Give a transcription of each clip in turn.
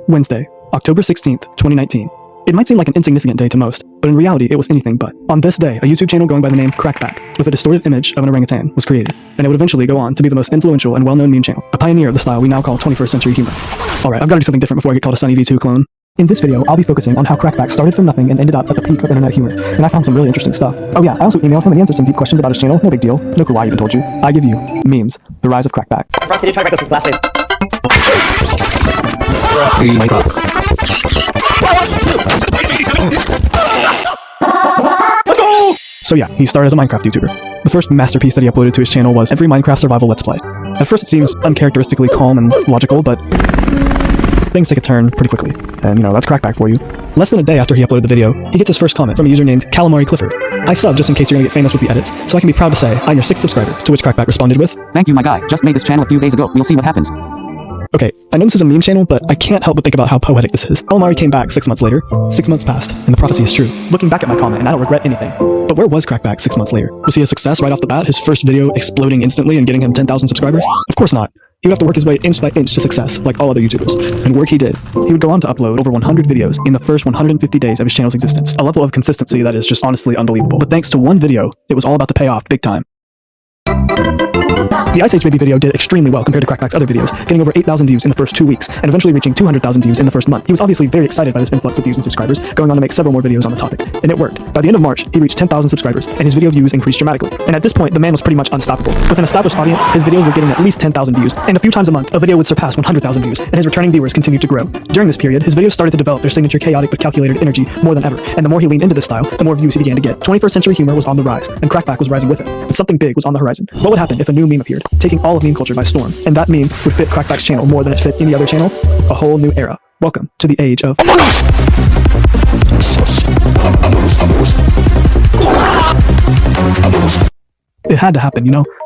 Wednesday, October 16th, 2019. It might seem like an insignificant day to most, but in reality it was anything but. On this day, a YouTube channel going by the name Crackback, with a distorted image of an orangutan, was created, and it would eventually go on to be the most influential and well-known meme channel, a pioneer of the style we now call 21st century humor. Alright, I've got to do something different before I get called a Sunny V2 clone. In this video, I'll be focusing on how Crackback started from nothing and ended up at the peak of internet humor, and I found some really interesting stuff. Oh yeah, I also emailed him and he answered some deep questions about his channel. No big deal. No clue why I even told you. I give you memes, the rise of Crackback. Ross, can you try to break those glasses? So yeah, he started as a Minecraft YouTuber. The first masterpiece that he uploaded to his channel was every Minecraft survival let's play. At first it seems uncharacteristically calm and logical, but things take a turn pretty quickly. And that's Crackback for you. Less than a day after he uploaded the video, he gets his first comment from a user named Calamari Clifford. I sub just in case you're gonna get famous with the edits, so I can be proud to say I'm your 6th subscriber, to which Crackback responded with, "Thank you my guy, just made this channel a few days ago, we'll see what happens." Okay, I know this is a meme channel, but I can't help but think about how poetic this is. Calamari came back 6 months later. 6 months passed, and the prophecy is true. Looking back at my comment, and I don't regret anything. But where was Crackback 6 months later? Was he a success right off the bat, his first video exploding instantly and getting him 10,000 subscribers? Of course not. He would have to work his way inch by inch to success, like all other YouTubers. And work he did. He would go on to upload over 100 videos in the first 150 days of his channel's existence. A level of consistency that is just honestly unbelievable. But thanks to one video, it was all about to pay off big time. The Ice Age Baby video did extremely well compared to Crackback's other videos, getting over 8,000 views in the first 2 weeks, and eventually reaching 200,000 views in the first month. He was obviously very excited by this influx of views and subscribers, going on to make several more videos on the topic. And it worked. By the end of March, he reached 10,000 subscribers, and his video views increased dramatically. And at this point, the man was pretty much unstoppable. With an established audience, his videos were getting at least 10,000 views, and a few times a month, a video would surpass 100,000 views, and his returning viewers continued to grow. During this period, his videos started to develop their signature chaotic but calculated energy more than ever, and the more he leaned into this style, the more views he began to get. 21st century humor was on the rise, and Crackback was rising with it. But something big was on the horizon. What would happen if a new meme appeared, taking all of meme culture by storm? And that meme would fit Crackback's channel more than it fit any other channel. A whole new era. Welcome to the age of... It had to happen,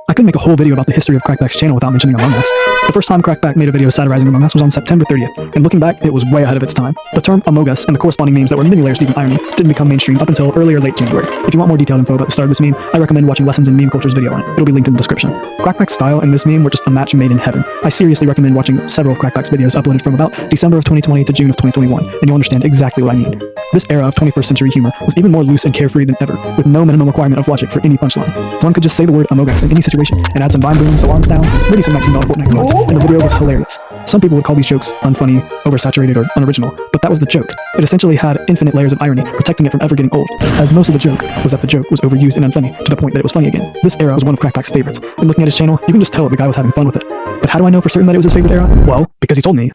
I couldn't make a whole video about the history of Crackback's channel without mentioning Among Us. The first time Crackback made a video satirizing Among Us was on September 30th, and looking back, it was way ahead of its time. The term Among Us and the corresponding memes that were many layers deep in irony didn't become mainstream up until early or late January. If you want more detailed info about the start of this meme, I recommend watching Lessons in Meme Culture's video on it. It'll be linked in the description. Crackback's style and this meme were just a match made in heaven. I seriously recommend watching several of Crackback's videos uploaded from about December of 2020 to June of 2021, and you'll understand exactly what I mean. This era of 21st century humor was even more loose and carefree than ever, with no minimum requirement of logic for any punchline. One could just say the word Among Us in any situation and add some vine booms, alarm sounds, maybe some $19 Fortnite emotes, and the video was hilarious. Some people would call these jokes unfunny, oversaturated, or unoriginal, but that was the joke. It essentially had infinite layers of irony, protecting it from ever getting old, as most of the joke was that the joke was overused and unfunny, to the point that it was funny again. This era was one of Crackback's favorites, and looking at his channel, you can just tell the guy was having fun with it. But how do I know for certain that it was his favorite era? Well, because he told me.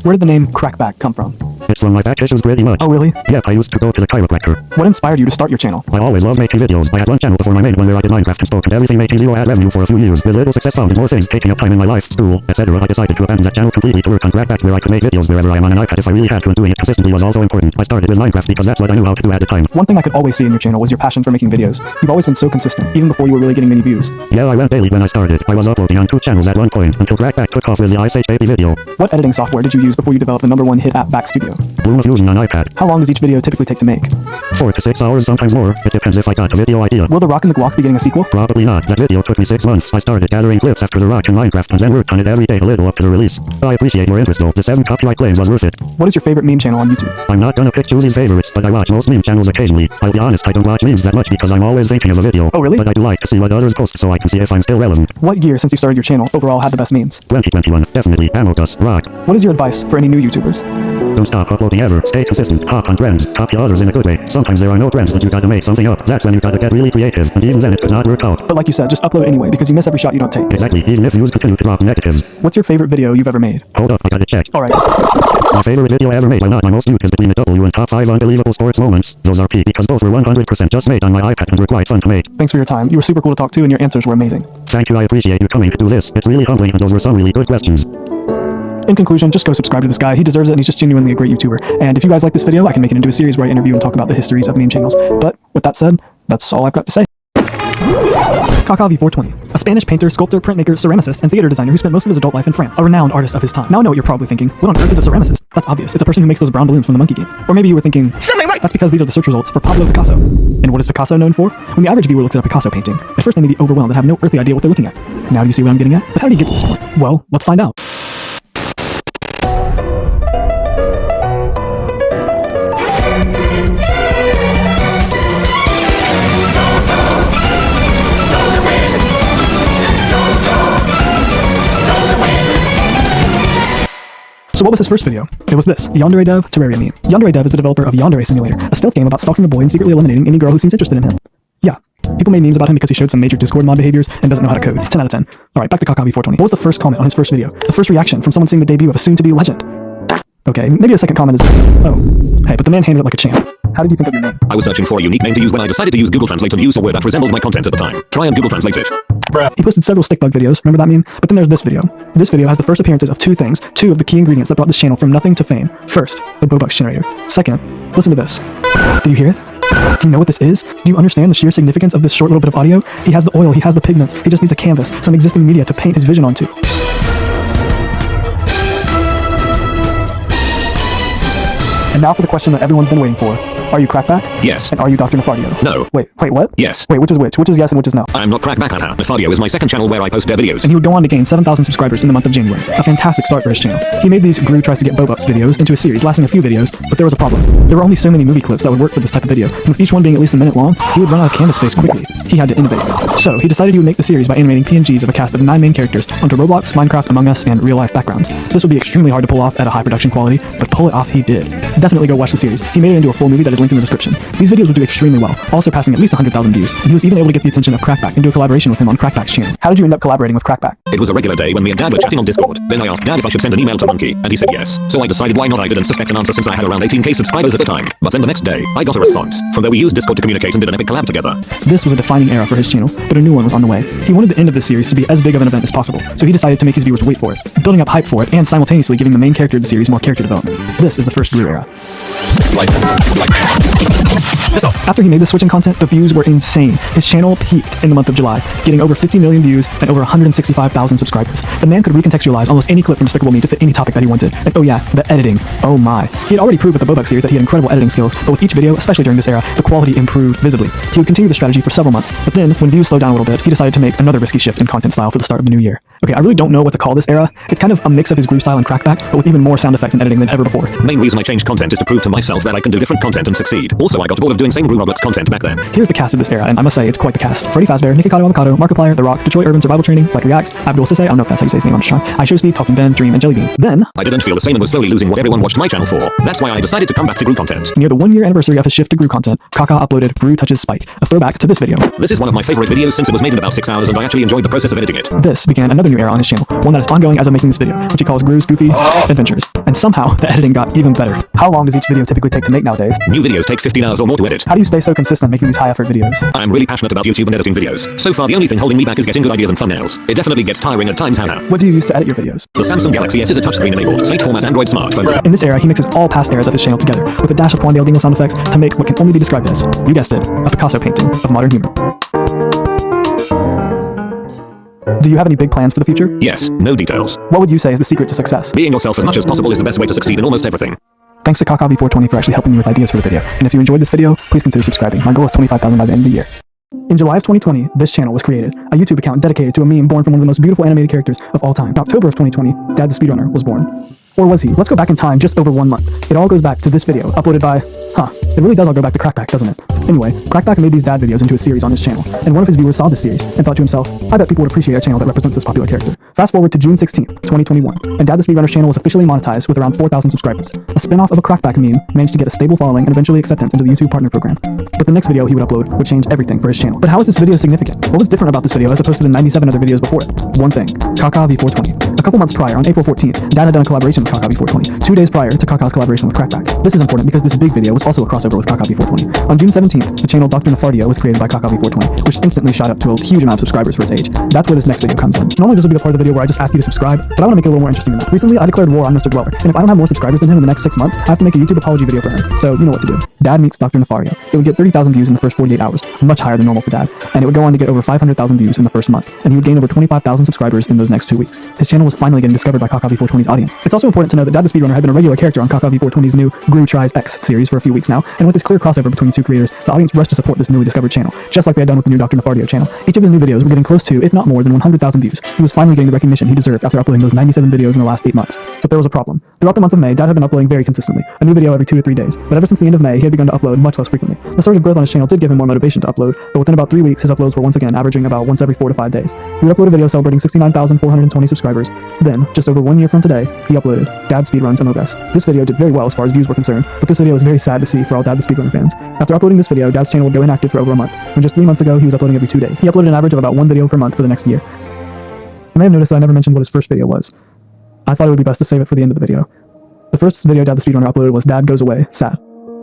Where did the name Crackback come from? It's from my back issues pretty much. Oh really? Yep, I used to go to the chiropractor. What inspired you to start your channel? I always loved making videos. I had one channel before my main one where I did Minecraft and spoke and everything, making zero ad revenue for a few years. With little success found in more things taking up time in my life, school, etc. I decided to abandon that channel completely to work on Crackback, where I could make videos wherever I am on an iPad if I really had to, and doing it consistently was also important. I started with Minecraft because that's what I knew how to do at the time. One thing I could always see in your channel was your passion for making videos. You've always been so consistent, even before you were really getting many views. Yeah, I went daily when I started. I was uploading on 2 channels at one point, until Crackback took off with the Ice Age Baby video. What editing software did you use before you developed the #1 hit app Back Studio? Fusion on iPad. How long does each video typically take to make? 4 to 6 hours, sometimes more. It depends if I got a video idea. Will The Rock and the Guac be getting a sequel? Probably not. That video took me 6 months. I started gathering clips after The Rock and Minecraft and then worked on it every day a little up to the release. I appreciate your interest though. The 7 copyright claims was worth it. What is your favorite meme channel on YouTube? I'm not gonna pick Susie's favorites, but I watch most meme channels occasionally. I'll be honest, I don't watch memes that much because I'm always thinking of a video. Oh really? But I do like to see what others post so I can see if I'm still relevant. What year since you started your channel overall had the best memes? 2021, definitely. Among Us, Rock. What is your advice for any new YouTubers? Don't stop uploading ever. Stay consistent. Hop on trends. Copy others in a good way. Sometimes there are no trends, but you gotta make something up. That's when you gotta get really creative, and even then it could not work out. But like you said, just upload anyway, because you miss every shot you don't take. Exactly, even if views continue to drop negatives. What's your favorite video you've ever made? Hold up, I gotta check. Alright. My favorite video I ever made, why not my most viewed, is between the W and top 5 unbelievable sports moments. Those are P because both were 100% just made on my iPad and were quite fun to make. Thanks for your time. You were super cool to talk to and your answers were amazing. Thank you, I appreciate you coming to do this. It's really humbling and those were some really good questions. In conclusion, just go subscribe to this guy. He deserves it and he's just genuinely a great YouTuber. And if you guys like this video, I can make it into a series where I interview and talk about the histories of meme channels. But with that said, that's all I've got to say. Kakavi 420, a Spanish painter, sculptor, printmaker, ceramicist, and theater designer who spent most of his adult life in France, a renowned artist of his time. Now I know what you're probably thinking. What on earth is a ceramicist? That's obvious. It's a person who makes those brown balloons from the monkey game. Or maybe you were thinking, that's because these are the search results for Pablo Picasso. And what is Picasso known for? When the average viewer looks at a Picasso painting, at first they may be overwhelmed and have no earthly idea what they're looking at. Now do you see what I'm getting at? But how did he get to this point? Well, let's find out. So what was his first video? It was this, the Yandere Dev Terraria meme. Yandere Dev is the developer of Yandere Simulator, a stealth game about stalking a boy and secretly eliminating any girl who seems interested in him. Yeah. People made memes about him because he showed some major Discord mod behaviors and doesn't know how to code. 10 out of 10. Alright, back to Kakavi420. What was the first comment on his first video? The first reaction from someone seeing the debut of a soon-to-be legend. Okay, maybe the second comment is, oh, hey, but the man handled it like a champ. How did you think of your name? I was searching for a unique name to use when I decided to use Google Translate and use a word that resembled my content at the time. Try and Google Translate it. He posted several stick bug videos, remember that meme? But then there's this video. This video has the first appearances of two things, two of the key ingredients that brought this channel from nothing to fame. First, the Bobucks generator. Second, listen to this. Do you hear it? Do you know what this is? Do you understand the sheer significance of this short little bit of audio? He has the oil, he has the pigments, he just needs a canvas, some existing media to paint his vision onto. And now for the question that everyone's been waiting for. Are you Crackback? Yes. And are you Dr. Nefario? No. Wait, what? Yes. Wait, which is which? Which is yes and which is no? I'm not Crackback, haha. Nefario is my second channel where I post their videos. And he would go on to gain 7,000 subscribers in the month of January. A fantastic start for his channel. He made these Gru tries to get Bobucks videos into a series lasting a few videos, but there was a problem. There were only so many movie clips that would work for this type of video, and with each one being at least a minute long, he would run out of canvas space quickly. He had to innovate. So he decided he would make the series by animating PNGs of a cast of 9 main characters onto Roblox, Minecraft, Among Us, and real-life backgrounds. This would be extremely hard to pull off at a high production quality, but pull it off he did. Definitely go watch the series. He made it into a full movie that is linked in the description. These videos would do extremely well, all surpassing at least 100,000 views, and he was even able to get the attention of Crackback and do a collaboration with him on Crackback's channel. How did you end up collaborating with Crackback? It was a regular day when me and Dad were chatting on Discord. Then I asked Dad if I should send an email to Monkey, and he said yes. So I decided why not. I didn't suspect an answer since I had around 18k subscribers at the time. But then the next day, I got a response. From there we used Discord to communicate and did an epic collab together. This was a defining era for his channel, but a new one was on the way. He wanted the end of this series to be as big of an event as possible, so he decided to make his viewers wait for it, building up hype for it and simultaneously giving the main character of the series more character development. This is the first Gru era. After he made this switching content, the views were insane. His channel peaked in the month of July, getting over 50 million views and over 165,000 subscribers. The man could recontextualize almost any clip from Despicable Me to fit any topic that he wanted. And oh yeah, the editing. Oh my. He had already proved with the Bobucks series that he had incredible editing skills, but with each video, especially during this era, the quality improved visibly. He would continue the strategy for several months, but then, when views slowed down a little bit, he decided to make another risky shift in content style for the start of the new year. Okay, I really don't know what to call this era. It's kind of a mix of his Gru style and Crackback, but with even more sound effects and editing than ever before. Main reason I changed content is to prove to myself that I can do different content and succeed. Also, I got bored of doing same Gru Roblox content back then. Here's the cast of this era, and I must say, it's quite the cast. Freddy Fazbear, Nikocado Avocado, Markiplier, The Rock, Detroit Urban Survival Training, Fleck Reacts, Abdul Sisse, I don't know if that's how you say his name, I'm just trying, iShowSpeed, Talking Ben, Dream, and Jellybean. Then, I didn't feel the same and was slowly losing what everyone watched my channel for. That's why I decided to come back to Gru content. near the 1-year anniversary of his shift to Gru content, Kaka uploaded Gru Touches Spike, a throwback to this video. This is one of my favorite videos since it was made in about 6 hours and I actually enjoyed the process of editing it. This began another new era on his channel, one that is ongoing as of making this video, which he calls Gru's Goofy Adventures. And somehow, the editing got even better. How long does each video typically take to make nowadays? New videos take 15 hours or more to edit. How do you stay so consistent making these high-effort videos? I'm really passionate about YouTube and editing videos. So far, the only thing holding me back is getting good ideas and thumbnails. It definitely gets tiring at times, haha. What do you use to edit your videos? The Samsung Galaxy S is a touchscreen-enabled, slate-format Android smartphone. In this era, he mixes all past eras of his channel together, with a dash of Quandale Dingle sound effects to make what can only be described as, you guessed it, a Picasso painting of modern humor. Do you have any big plans for the future? Yes, no details. What would you say is the secret to success? Being yourself as much as possible is the best way to succeed in almost everything. Thanks to Kakavi420 for actually helping me with ideas for the video. And if you enjoyed this video, please consider subscribing. My goal is 25,000 by the end of the year. In July of 2020, this channel was created, a YouTube account dedicated to a meme born from one of the most beautiful animated characters of all time. In October of 2020, Dad the Speedrunner was born. Or was he? Let's go back in time just over 1 month. It all goes back to this video, uploaded by... It really does all go back to Crackback, doesn't it? Anyway, Crackback made these dad videos into a series on his channel, and one of his viewers saw this series and thought to himself, I bet people would appreciate a channel that represents this popular character. Fast forward to June 16th, 2021, and Dad the Speedrunner's channel was officially monetized with around 4,000 subscribers. A spin-off of a Crackback meme managed to get a stable following and eventually acceptance into the YouTube Partner Program. But the next video he would upload would change everything for his channel. But how is this video significant? What was different about this video as opposed to the 97 other videos before it? One thing, Kakavi420. A couple months prior, on April 14th, Dad had done a collaboration with Kakavi420, 2 days prior to Kaka's collaboration with Crackback. This is important because this big video was also a crossover with Kakavi420. On June 17th, the channel Dr. Nefario was created by Kakavi420, which instantly shot up to a huge amount of subscribers for its age. That's where this next video comes in. Normally this would be the part of the video where I just ask you to subscribe, but I want to make it a little more interesting than that. Recently, I declared war on Mr. Dweller, and if I don't have more subscribers than him in the next 6 months, I have to make a YouTube apology video for him. So you know what to do. Dad meets Dr. Nefario. It would get 30,000 views in the first 48 hours, much higher than normal for Dad, and it would go on to get over 500,000 views in the first month, and he would gain over 25,000 subscribers in those next 2 weeks. His channel was finally getting discovered by Kakavi420's audience. It's also important to know that Dad the Speedrunner had been a regular character on Kakavi420's new Gru Tries X series for a few weeks now, and with this clear crossover between the two creators, the audience rushed to support this newly discovered channel, just like they had done with the new Dr. Nefario channel. Each of his new videos were getting close to, if not more than 100,000 views. He was finally getting the recognition he deserved after uploading those 97 videos in the last 8 months. But there was a problem. Throughout the month of May, Dad had been uploading very consistently, a new video every 2 to 3 days, but ever since the end of May, he had begun to upload much less frequently. The surge of growth on his channel did give him more motivation to upload, but within about 3 weeks, his uploads were once again averaging about once every 4 to 5 days. He would upload a video celebrating 69,420 subscribers, Then, just over 1 year from today, he uploaded Dad Speedruns Among Us. This video did very well as far as views were concerned, but this video was very sad to see for all Dad the Speedrunner fans. After uploading this video, Dad's channel would go inactive for over a month, when just 3 months ago he was uploading every 2 days. He uploaded an average of about 1 video per month for the next year. You may have noticed that I never mentioned what his first video was. I thought it would be best to save it for the end of the video. The first video Dad the Speedrunner uploaded was Dad Goes Away, Sad.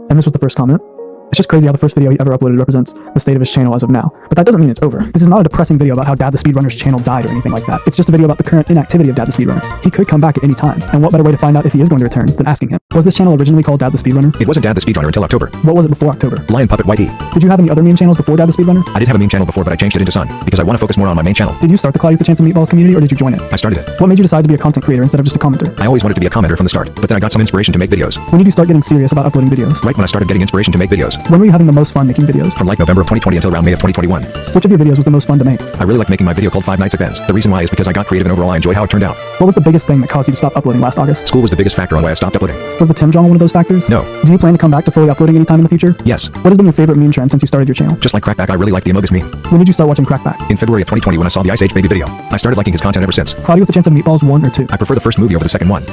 And this was the first comment. It's just crazy how the first video he ever uploaded represents the state of his channel as of now. But that doesn't mean it's over. This is not a depressing video about how Dad the Speedrunner's channel died or anything like that. It's just a video about the current inactivity of Dad the Speedrunner. He could come back at any time. And what better way to find out if he is going to return than asking him? Was this channel originally called Dad the Speedrunner? It wasn't Dad the Speedrunner until October. What was it before October? Lion Puppet YT. Did you have any other meme channels before Dad the Speedrunner? I did have a meme channel before, but I changed it into Sun, because I want to focus more on my main channel. Did you start the Cloudy with the Chance of Meatballs community, or did you join it? I started it. What made you decide to be a content creator instead of just a commenter? I always wanted to be a commenter from the start, but then I got some inspiration to make videos. When did you start getting serious about uploading videos? Right when I started getting inspiration to make videos. When were you having the most fun making videos? From like November of 2020 until around May of 2021. Which of your videos was the most fun to make? I really like making my video called 5 Nights at Ben's. The reason why is because I got creative and overall I enjoy how it turned out. What was the biggest thing that caused you to stop uploading last August? School was the biggest factor on why I stopped uploading. Was the Tim drama one of those factors? No. Do you plan to come back to fully uploading anytime in the future? Yes. What has been your favorite meme trend since you started your channel? Just like Crackback, I really like the Among Us meme. When did you start watching Crackback? In February of 2020 when I saw the Ice Age Baby video. I started liking his content ever since. Cloudy with the Chance of Meatballs 1 or 2? I prefer the first movie over the second one.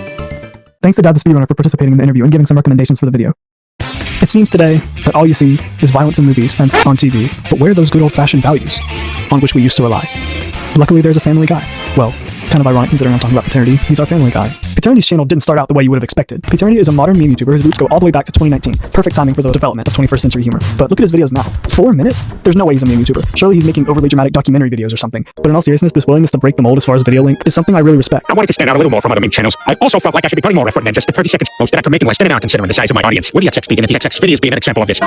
Thanks to Dad the Speedrunner for participating in the interview and giving some recommendations for the video. It seems today that all you see is violence in movies and on TV, but where are those good old-fashioned values on which we used to rely? Luckily, there's a Family Guy. Well, kind of ironic considering I'm talking about Paternity. He's our Family Guy. Paternity's channel didn't start out the way you would have expected. Paternity is a modern meme YouTuber whose roots go all the way back to 2019. Perfect timing for the development of 21st century humor. But look at his videos now. 4 minutes? There's no way he's a meme YouTuber. Surely he's making overly dramatic documentary videos or something. But in all seriousness, this willingness to break the mold as far as video length is something I really respect. I wanted to stand out a little more from other meme channels. I also felt like I should be putting more effort than just the 30 seconds post that I could make in less than an hour considering the size of my audience. With the XX being and the XX videos being an example of this.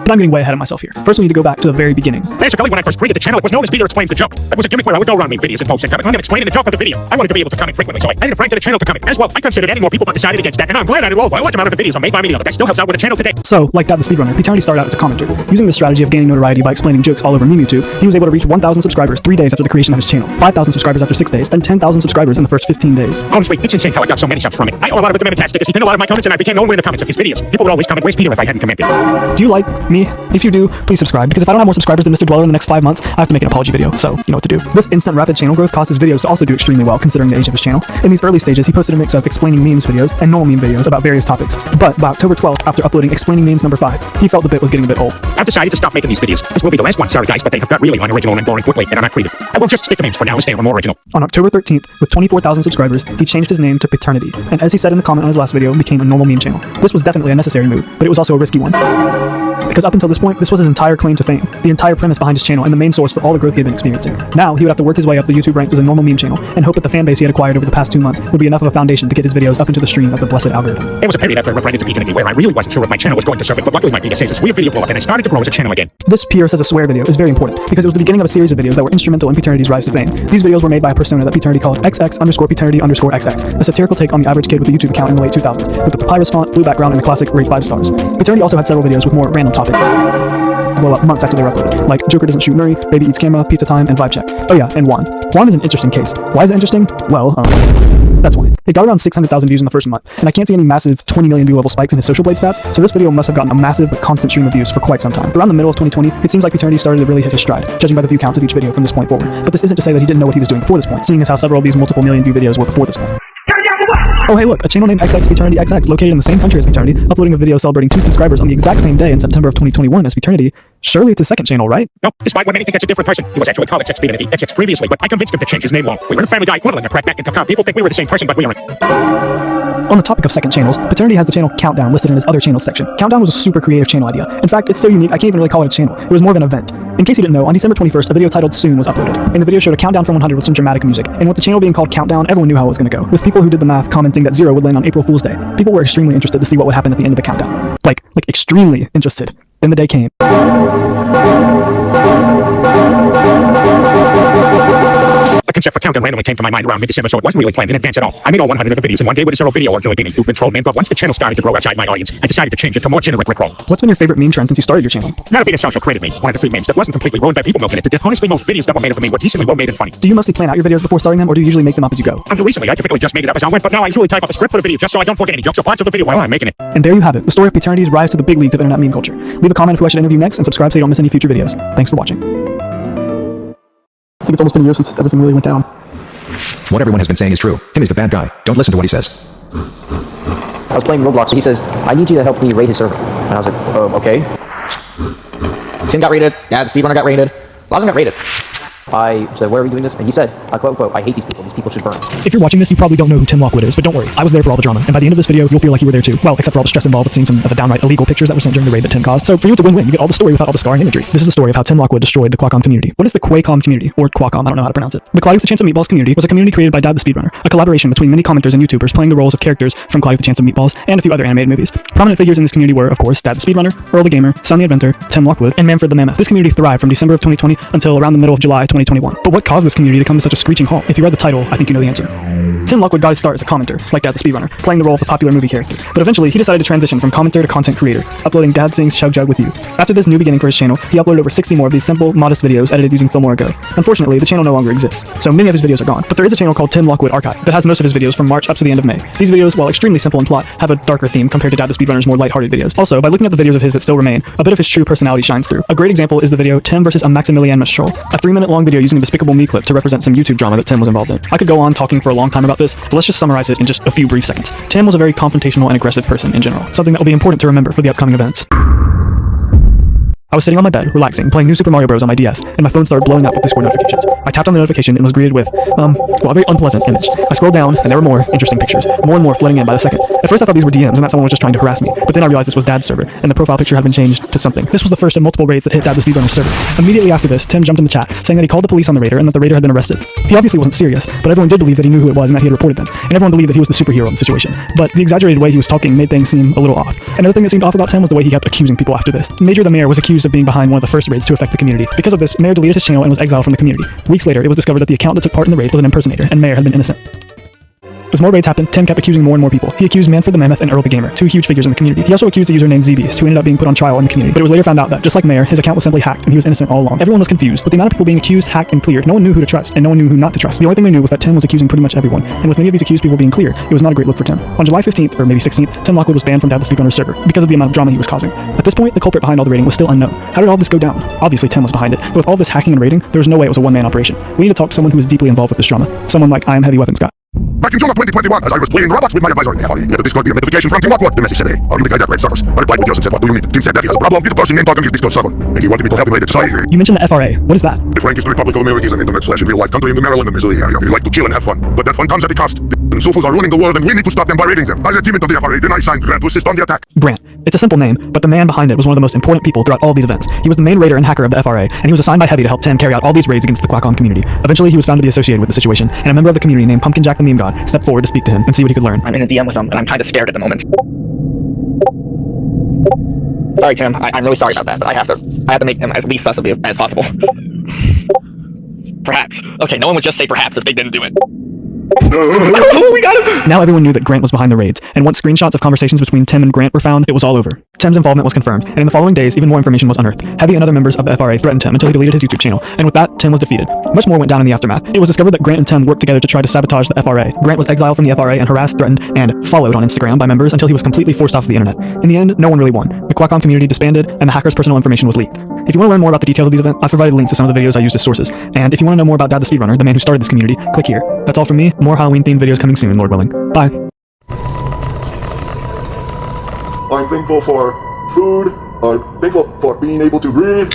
But I'm getting way ahead of myself here. First, we need to go back to the very beginning. Basically, when I first created the channel, it was known as Peter Explains the Joke. It was a gimmick where I would go around meme videos and post and comment on them explaining the joke of the video. I wanted to be able to comment frequently, so I added a friend to the channel to comment. As well, I considered adding more people, but decided against that, and I'm glad I did. Well, a large amount of the videos are made by me, that still helps out with the channel today. So, like Dad the Speedrunner, Paternity started out as a commenter. Using the strategy of gaining notoriety by explaining jokes all over meme YouTube, he was able to reach 1,000 subscribers 3 days after the creation of his channel, 5,000 subscribers after 6 days, and 10,000 subscribers in the first 15 days. Honestly, it's insane how I got so many subs from it. I owe a lot of it to Mimitastic, because he pinned a lot of my comments, and I became known in the comments of his videos. People would always comment, "Where's Peter?" if I hadn't commented. Do you like me? If you do, please subscribe, because if I don't have more subscribers than Mr. Dweller in the next 5 months, I have to make an apology video, so you know what to do. This instant rapid channel growth caused his videos to also do extremely well considering the age of his channel. In these early stages, he posted a mix of explaining memes videos and normal meme videos about various topics. But by October 12th, after uploading explaining memes number 5, he felt the bit was getting a bit old. I've decided to stop making these videos. This will be the last one, sorry guys, but they have got really unoriginal and boring quickly, and I'm not creative. I will just stick to memes for now and stay on more original. On October 13th, with 24,000 subscribers, he changed his name to Paternity, and as he said in the comment on his last video, became a normal meme channel. This was definitely a necessary move, but it was also a risky one. Because up until this point, this was his entire claim to fame, the entire premise behind his channel, and the main source for all the growth he had been experiencing. Now, he would have to work his way up the YouTube ranks as a normal meme channel, and hope that the fan base he had acquired over the past 2 months would be enough of a foundation to get his videos up into the stream of the blessed algorithm. There was a period after I ran into Peter where I really wasn't sure if my channel was going to serve it, but luckily my Peter says this weird video blew up, and I started to grow as a channel again. This Peter Says a Swear video is very important, because it was the beginning of a series of videos that were instrumental in Paternity's rise to fame. These videos were made by a persona that Paternity called XX_Paternity_XX, a satirical take on the average kid with a YouTube account in the late 2000s, with the papyrus font, blue background, and a classic rate 5 stars. Paternity also had several videos with more random topics blow up months after they were uploaded, like Joker Doesn't Shoot Murray, Baby Eats Camera, Pizza Time, and Vibe Check. Oh yeah, and Juan. Juan is an interesting case. Why is it interesting? Well, that's why. It got around 600,000 views in the first month, and I can't see any massive 20 million view level spikes in his social blade stats, so this video must have gotten a massive but constant stream of views for quite some time. Around the middle of 2020, it seems like Paternity started to really hit his stride, judging by the view counts of each video from this point forward. But this isn't to say that he didn't know what he was doing before this point, seeing as how several of these multiple million view videos were before this point. Oh hey look, a channel named XX_Paternity_XX, located in the same country as Paternity, uploading a video celebrating 2 subscribers on the exact same day in September of 2021 as Paternity. Surely it's his second channel, right? No, despite what many think that's a different person. He was actually called XX previously, but I convinced him to change his name long. We were in Family Guy, equivalent of Crackback and Capcom. People think we were the same person, but we aren't. On the topic of second channels, Paternity has the channel Countdown listed in his other channels section. Countdown was a super creative channel idea. In fact, it's so unique I can't even really call it a channel. It was more of an event. In case you didn't know, on December 21st, a video titled Soon was uploaded, and the video showed a countdown from 100 with some dramatic music. And with the channel being called Countdown, everyone knew how it was going to go, with people who did the math commenting that 0 would land on April Fool's Day. People were extremely interested to see what would happen at the end of the countdown. Like extremely interested. Then the day came. The concept for Countdown randomly came to my mind around mid-December, so it wasn't really planned in advance at all. I made all 100 of the videos in one day with a zero video or beginning. You've been trolled, man, but once the channel started to grow outside my audience, I decided to change it to more generic rickroll. What's been your favorite meme trend since you started your channel? Not a bit of social created me. One of the 3 memes that wasn't completely ruined by people milking it to death. Honestly, most videos that were made of me were decently well made and funny. Do you mostly plan out your videos before starting them, or do you usually make them up as you go? Until recently, I typically just made it up as I went, but now I usually type up a script for the video just so I don't forget any jokes or parts of the video while I'm making it. And there you have it, the story of Paternity's rise to the big leagues of internet meme culture. Leave a comment of who I should interview next, and subscribe so you don't miss any future videos. Thanks for watching. I think it's almost been a year since everything really went down. What everyone has been saying is true. Tim is the bad guy. Don't listen to what he says. I was playing Roblox, and he says, I need you to help me raid his server. And I was like, okay. Tim got raided, Dad, the speedrunner got raided, Logan got raided. I said, why are we doing this? And he said, quote unquote, I hate these people should burn. If you're watching this, you probably don't know who Tim Lockwood is, but don't worry, I was there for all the drama, and by the end of this video, you'll feel like you were there too. Well, except for all the stress involved with seeing some of the downright illegal pictures that were sent during the raid that Tim caused. So for you, it's a win-win. You get all the story without all the scarring imagery. This is the story of how Tim Lockwood destroyed the Qualcomm community. What is the Qualcomm community? Or Qualcomm, I don't know how to pronounce it. The Clyde with the Chance of Meatballs community was a community created by Dad the Speedrunner, a collaboration between many commenters and YouTubers playing the roles of characters from Clyde with the Chance of Meatballs and a few other animated movies. Prominent figures in this community were, of course, Dad the Speedrunner, Earl the Gamer, Son the Inventor, Tim Lockwood, and Manfred the Mammoth. This community thrived from December of 2020 until around the middle of July 2021. But what caused this community to come to such a screeching halt? If you read the title, I think you know the answer. Tim Lockwood got his start as a commenter, like Dad the Speedrunner, playing the role of a popular movie character. But eventually, he decided to transition from commenter to content creator, uploading Dad Sings Chug Jug with You. After this new beginning for his channel, he uploaded over 60 more of these simple, modest videos edited using Filmora Go. Unfortunately, the channel no longer exists, so many of his videos are gone. But there is a channel called Tim Lockwood Archive that has most of his videos from March up to the end of May. These videos, while extremely simple in plot, have a darker theme compared to Dad the Speedrunner's more lighthearted videos. Also, by looking at the videos of his that still remain, a bit of his true personality shines through. A great example is the video Tim versus a Maximilian Mistral, a 3-minute long video using a Despicable Me clip to represent some YouTube drama that Tim was involved in. I could go on talking for a long time about this, but let's just summarize it in just a few brief seconds. Tim was a very confrontational and aggressive person in general, something that will be important to remember for the upcoming events. I was sitting on my bed, relaxing, playing New Super Mario Bros. On my DS, and my phone started blowing up with Discord notifications. I tapped on the notification and was greeted with, a very unpleasant image. I scrolled down, and there were more interesting pictures, more and more flooding in by the second. At first I thought these were DMs and that someone was just trying to harass me, but then I realized this was Dad's server, and the profile picture had been changed to something. This was the first of multiple raids that hit Dad the Speedrunner's server. Immediately after this, Tim jumped in the chat, saying that he called the police on the raider and that the raider had been arrested. He obviously wasn't serious, but everyone did believe that he knew who it was and that he had reported them, and everyone believed that he was the superhero in the situation. But the exaggerated way he was talking made things seem a little off. Another thing that seemed off about Tim was the way he kept accusing people after this. Major the Mayor was accused of being behind one of the first raids to affect the community. Because of this, Mayor deleted his channel and was exiled from the community. Weeks later, it was discovered that the account that took part in the raid was an impersonator, and Mayor had been innocent. As more raids happened, Tim kept accusing more and more people. He accused Manfred the Mammoth and Earl the Gamer, two huge figures in the community. He also accused the user named ZBeast, who ended up being put on trial in the community. But it was later found out that, just like Mayor, his account was simply hacked and he was innocent all along. Everyone was confused. With the amount of people being accused, hacked, and cleared, no one knew who to trust, and no one knew who not to trust. The only thing they knew was that Tim was accusing pretty much everyone, and with many of these accused people being clear, it was not a great look for Tim. On July 15th, or maybe 16th, Tim Lockwood was banned from Dad the Speedrunner's server because of the amount of drama he was causing. At this point, the culprit behind all the raiding was still unknown. How did all this go down? Obviously, Tim was behind it, but with all this hacking and raiding, there was no way it was a one-man operation. We need to talk to someone who was deeply involved with this drama. Someone like I Am Heavy Weapons Guy. Back in June of 2021, as I was playing Roblox with my advisor, we had a Discord notification from Tim Lockwood. The message said, hey, are you the guy that raid servers? I replied with yours and said, what do you mean? Tim said that he has a problem with the person named talking his Discord server, and he wanted me to help him raid the society. You mentioned the FRA. What is that? The Frank is the Republic of America is an internet/in real life country in the Maryland and Missouri area. We like to chill and have fun, but that fun comes at a cost. The Sufus are ruining the world and we need to stop them by raiding them. I led Tim into the FRA, then I signed Grant to assist on the attack. Grant. It's a simple name, but the man behind it was one of the most important people throughout all these events. He was the main raider and hacker of the FRA, and he was assigned by Heavy to help Tim carry out all these raids against the Qualcomm community. Eventually, he was found to be associated with the situation, and a member of the community named Pumpkin Jack the Meme God stepped forward to speak to him and see what he could learn. I'm in a DM with him, and I'm kind of scared at the moment. Sorry, Tim. I'm really sorry about that, but I have to make him as least sus as possible. Perhaps. Okay, no one would just say perhaps if they didn't do it. Oh, we got him! Now everyone knew that Grant was behind the raids, and once screenshots of conversations between Tim and Grant were found, it was all over. Tim's involvement was confirmed, and in the following days, even more information was unearthed. Heavy and other members of the FRA threatened Tim until he deleted his YouTube channel, and with that, Tim was defeated. Much more went down in the aftermath. It was discovered that Grant and Tim worked together to try to sabotage the FRA. Grant was exiled from the FRA and harassed, threatened, and followed on Instagram by members until he was completely forced off of the internet. In the end, no one really won. The Qualcomm community disbanded, and the hacker's personal information was leaked. If you want to learn more about the details of these events, I've provided links to some of the videos I used as sources. And if you want to know more about Dad the Speedrunner, the man who started this community, click here. That's all from me. More Halloween-themed videos coming soon, Lord willing. Bye. I'm thankful for food. I'm thankful for being able to breathe.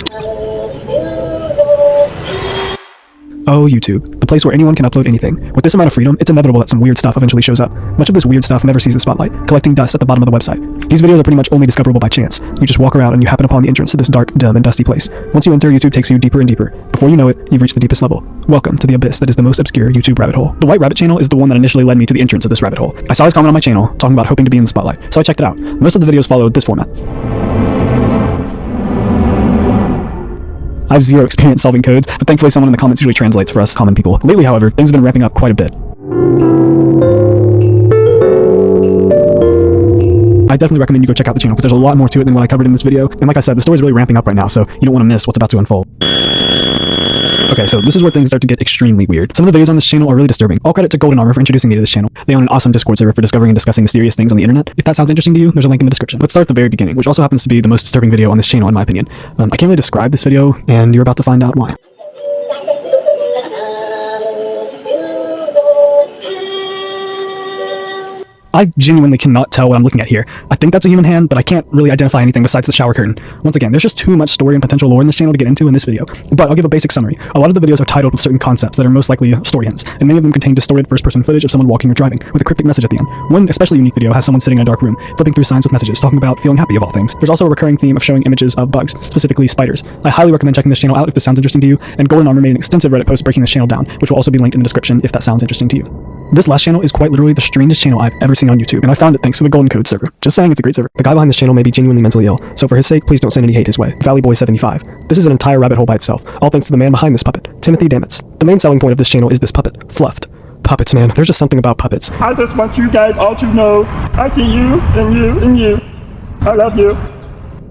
Oh, YouTube, the place where anyone can upload anything. With this amount of freedom, it's inevitable that some weird stuff eventually shows up. Much of this weird stuff never sees the spotlight, collecting dust at the bottom of the website. These videos are pretty much only discoverable by chance. You just walk around and you happen upon the entrance to this dark, dumb, and dusty place. Once you enter, YouTube takes you deeper and deeper. Before you know it, you've reached the deepest level. Welcome to the abyss that is the most obscure YouTube rabbit hole. The White Rabbit channel is the one that initially led me to the entrance of this rabbit hole. I saw his comment on my channel, talking about hoping to be in the spotlight, so I checked it out. Most of the videos followed this format. I have zero experience solving codes, but thankfully someone in the comments usually translates for us common people. Lately, however, things have been ramping up quite a bit. I definitely recommend you go check out the channel because there's a lot more to it than what I covered in this video, and like I said, the story's really ramping up right now, so you don't want to miss what's about to unfold. Okay, so this is where things start to get extremely weird. Some of the videos on this channel are really disturbing. All credit to Golden Armor for introducing me to this channel. They own an awesome Discord server for discovering and discussing mysterious things on the internet. If that sounds interesting to you, there's a link in the description. Let's start at the very beginning, which also happens to be the most disturbing video on this channel in my opinion. I can't really describe this video, and you're about to find out why. I genuinely cannot tell what I'm looking at here. I think that's a human hand, but I can't really identify anything besides the shower curtain. Once again, there's just too much story and potential lore in this channel to get into in this video. But I'll give a basic summary. A lot of the videos are titled with certain concepts that are most likely story hints, and many of them contain distorted first-person footage of someone walking or driving, with a cryptic message at the end. One especially unique video has someone sitting in a dark room, flipping through signs with messages, talking about feeling happy of all things. There's also a recurring theme of showing images of bugs, specifically spiders. I highly recommend checking this channel out if this sounds interesting to you, and Golden Armor made an extensive Reddit post breaking this channel down, which will also be linked in the description if that sounds interesting to you. This last channel is quite literally the strangest channel I've ever seen on YouTube, and I found it thanks to the Golden Code server. Just saying, it's a great server. The guy behind this channel may be genuinely mentally ill, so for his sake, please don't send any hate his way. ValleyBoy75. This is an entire rabbit hole by itself, all thanks to the man behind this puppet, Timothy Damitz. The main selling point of this channel is this puppet, Fluffed. Puppets, man, there's just something about puppets. I just want you guys all to know I see you and you and you. I love you.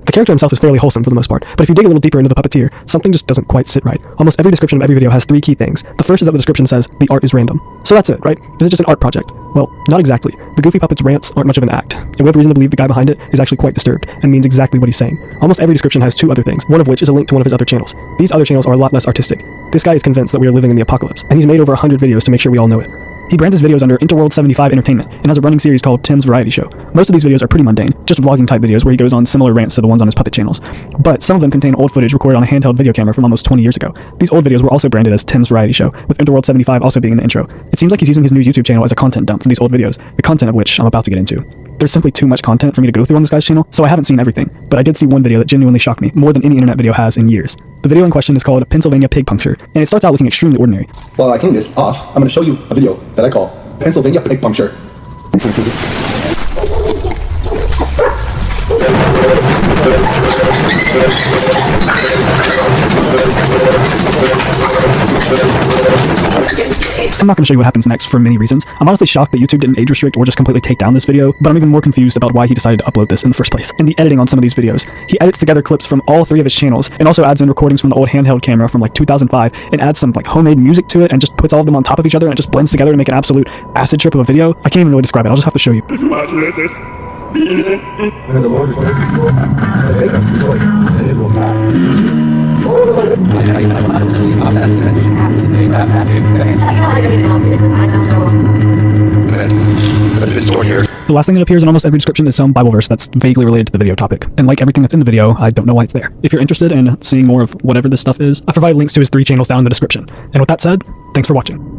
The character himself is fairly wholesome for the most part, but if you dig a little deeper into the puppeteer, something just doesn't quite sit right. Almost every description of every video has three key things. The first is that the description says, the art is random. So that's it, right? This is just an art project. Well, not exactly. The Goofy Puppet's rants aren't much of an act, and we have reason to believe the guy behind it is actually quite disturbed, and means exactly what he's saying. Almost every description has two other things, one of which is a link to one of his other channels. These other channels are a lot less artistic. This guy is convinced that we are living in the apocalypse, and he's made over 100 videos to make sure we all know it. He brands his videos under Interworld75 Entertainment and has a running series called Tim's Variety Show. Most of these videos are pretty mundane, just vlogging type videos where he goes on similar rants to the ones on his puppet channels. But some of them contain old footage recorded on a handheld video camera from almost 20 years ago. These old videos were also branded as Tim's Variety Show, with Interworld75 also being in the intro. It seems like he's using his new YouTube channel as a content dump for these old videos, the content of which I'm about to get into. There's simply too much content for me to go through on this guy's channel, so I haven't seen everything, but I did see one video that genuinely shocked me, more than any internet video has in years. The video in question is called Pennsylvania Pig Puncture, and it starts out looking extremely ordinary. While I clean this off, I'm going to show you a video that I call Pennsylvania Pig Puncture. I'm not going to show you what happens next for many reasons. I'm honestly shocked that YouTube didn't age restrict or just completely take down this video, but I'm even more confused about why he decided to upload this in the first place. And the editing on some of these videos. He edits together clips from all three of his channels, and also adds in recordings from the old handheld camera from like 2005, and adds some like homemade music to it, and just puts all of them on top of each other, and it just blends together to make an absolute acid trip of a video. I can't even really describe it, I'll just have to show you. If you watch this, be innocent. And the Lord is with you. Take up rejoice, and it will not. The last thing that appears in almost every description is some Bible verse that's vaguely related to the video topic. And like everything that's in the video, I don't know why it's there. If you're interested in seeing more of whatever this stuff is, I provide links to his 3 channels down in the description. And with that said, thanks for watching.